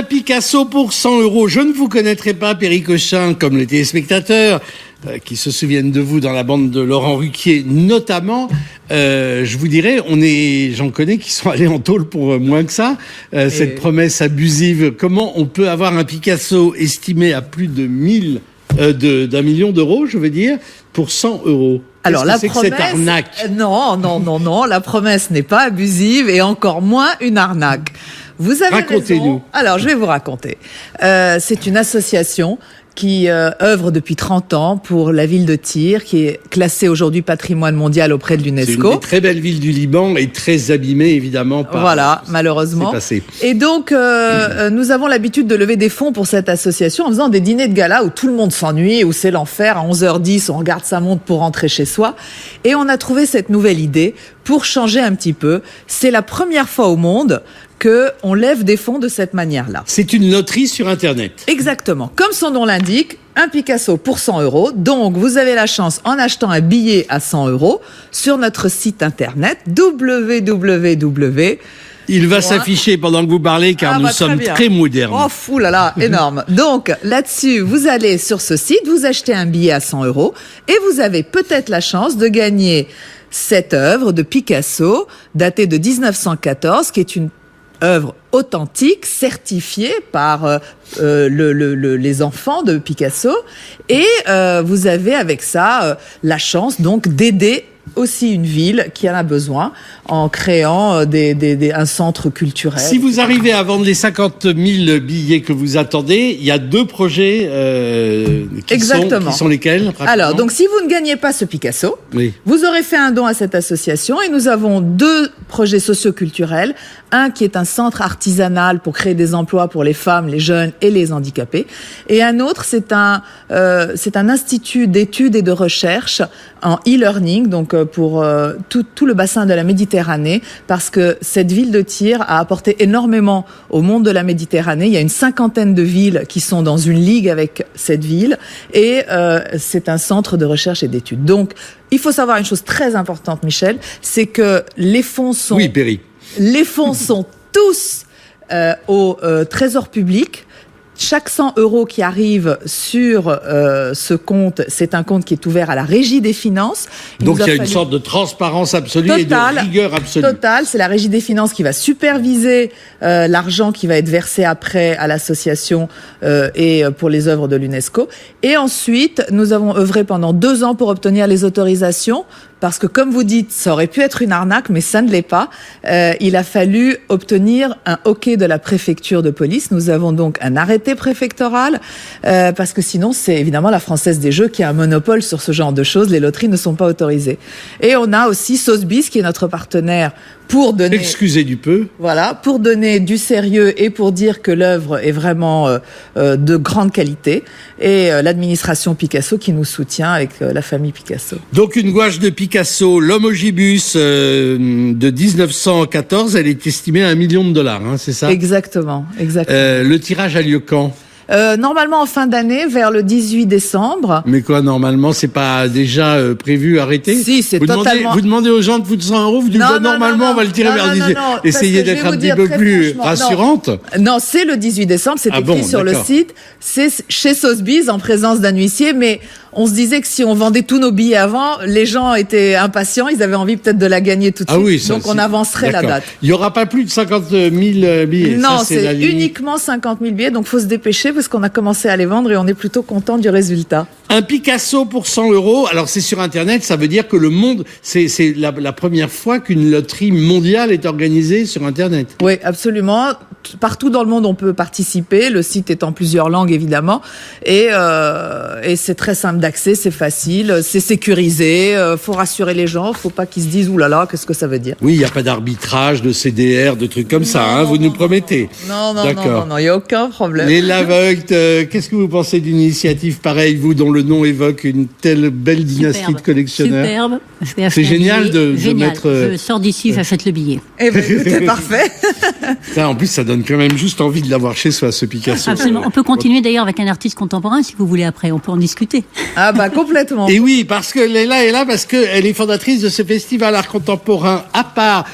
Un Picasso pour 100 €. Je ne vous connaîtrai pas, Perry Cochin, comme les téléspectateurs qui se souviennent de vous dans la bande de Laurent Ruquier, notamment. Je vous dirais, j'en connais qui sont allés en tôle pour moins que ça. Cette promesse abusive. Comment on peut avoir un Picasso estimé à plus de d'un million d'euros, je veux dire, pour 100 €? Alors la promesse, cette arnaque? Non, la promesse n'est pas abusive et encore moins une arnaque. Vous avez raison. Alors je vais vous raconter. C'est une association qui œuvre depuis 30 ans pour la ville de Tyr, qui est classée aujourd'hui patrimoine mondial auprès de l'UNESCO. C'est une des très belles villes du Liban et très abîmée évidemment par... Voilà, malheureusement. Et donc, nous avons l'habitude de lever des fonds pour cette association en faisant des dîners de gala où tout le monde s'ennuie, où c'est l'enfer. À 11h10, on regarde sa montre pour rentrer chez soi. Et on a trouvé cette nouvelle idée pour changer un petit peu. C'est la première fois au monde qu'on lève des fonds de cette manière-là. C'est une loterie sur Internet. Exactement. Comme son nom l'indique, un Picasso pour 100 €. Donc, vous avez la chance, en achetant un billet à 100 €, sur notre site Internet, www. Il va s'afficher pendant que vous parlez, car nous sommes très modernes. Oh, fou là là, énorme. Donc, là-dessus, vous allez sur ce site, vous achetez un billet à 100 € et vous avez peut-être la chance de gagner cette œuvre de Picasso, datée de 1914, qui est une œuvre authentique, certifiée par les enfants de Picasso. Et vous avez avec ça la chance donc d'aider aussi une ville qui en a besoin en créant un centre culturel. Si vous arrivez à vendre les 50 000 billets que vous attendez, il y a 2 projets qui sont lesquels, rapidement? Alors, donc si vous ne gagnez pas ce Picasso, vous aurez fait un don à cette association et nous avons 2 projets socioculturels. Un qui est un centre artisanal pour créer des emplois pour les femmes, les jeunes et les handicapés. Et un autre, c'est un institut d'études et de recherche en e-learning, donc pour tout le bassin de la Méditerranée, parce que cette ville de Tyr a apporté énormément au monde de la Méditerranée. Il y a une 50aine de villes qui sont dans une ligue avec cette ville, et c'est un centre de recherche et d'études. Donc, il faut savoir une chose très importante, Michel, c'est que les fonds sont... Oui, Perry. Les fonds sont tous au trésor public. Chaque 100 € qui arrive sur ce compte, c'est un compte qui est ouvert à la Régie des finances. Donc il y a une sorte de transparence absolue et de rigueur absolue. Total, c'est la Régie des finances qui va superviser l'argent qui va être versé après à l'association et pour les œuvres de l'UNESCO. Et ensuite, nous avons œuvré pendant 2 ans pour obtenir les autorisations. Parce que, comme vous dites, ça aurait pu être une arnaque, mais ça ne l'est pas. Il a fallu obtenir un OK de la préfecture de police. Nous avons donc un arrêté préfectoral, parce que sinon, c'est évidemment la Française des Jeux qui a un monopole sur ce genre de choses. Les loteries ne sont pas autorisées. Et on a aussi Sotheby's, qui est notre partenaire, pour donner... Excusez du peu. Voilà, pour donner du sérieux et pour dire que l'œuvre est vraiment de grande qualité. Et l'administration Picasso qui nous soutient avec la famille Picasso. Donc une gouache de Picasso, l'homme au gibus de 1914, elle est estimée à $1 million, hein, c'est ça? Exactement. Le tirage a lieu quand? Normalement en fin d'année, vers le 18 décembre. Mais quoi, normalement, c'est pas déjà prévu, arrêté? Si, c'est totalement... Vous demandez aux gens de foutre 100 €, vous dites normalement, on va le tirer vers le 18. Essayez d'être un petit peu plus rassurante. Non, c'est le 18 décembre, c'est écrit sur le site. C'est chez Sotheby's, en présence d'un huissier, mais on se disait que si on vendait tous nos billets avant, les gens étaient impatients, ils avaient envie peut-être de la gagner tout de suite. Oui, donc on avancerait la date. Il n'y aura pas plus de 50 000 billets. Non, c'est uniquement 50 000 billets, donc faut se dépêcher parce qu'on a commencé à les vendre et on est plutôt content du résultat. Un Picasso pour 100 €. Alors c'est sur Internet, ça veut dire que le monde, c'est la première fois qu'une loterie mondiale est organisée sur Internet. Oui, absolument. Partout dans le monde, on peut participer. Le site est en plusieurs langues, évidemment. Et c'est très simple d'accès, c'est facile, c'est sécurisé. Faut rassurer les gens, faut pas qu'ils se disent « Ouh là là, qu'est-ce que ça veut dire ?» Oui, il n'y a pas d'arbitrage, de CDR, de trucs comme ça, hein, vous nous promettez. Non, il n'y a aucun problème. Les Laveuil, qu'est-ce que vous pensez d'une initiative pareille, vous, dont le nom évoque une telle belle dynastie de collectionneurs? Superbe. C'est génial de mettre... Je sors d'ici, j'achète le billet. Eh bien, écoutez, parfait. En plus, ça donne quand même juste envie de l'avoir chez soi, ce Picasso. Absolument. On peut continuer d'ailleurs avec un artiste contemporain, si vous voulez, après. On peut en discuter. Ah bah complètement. Et oui, parce que Léla est là, parce qu'elle est fondatrice de ce festival art contemporain à part.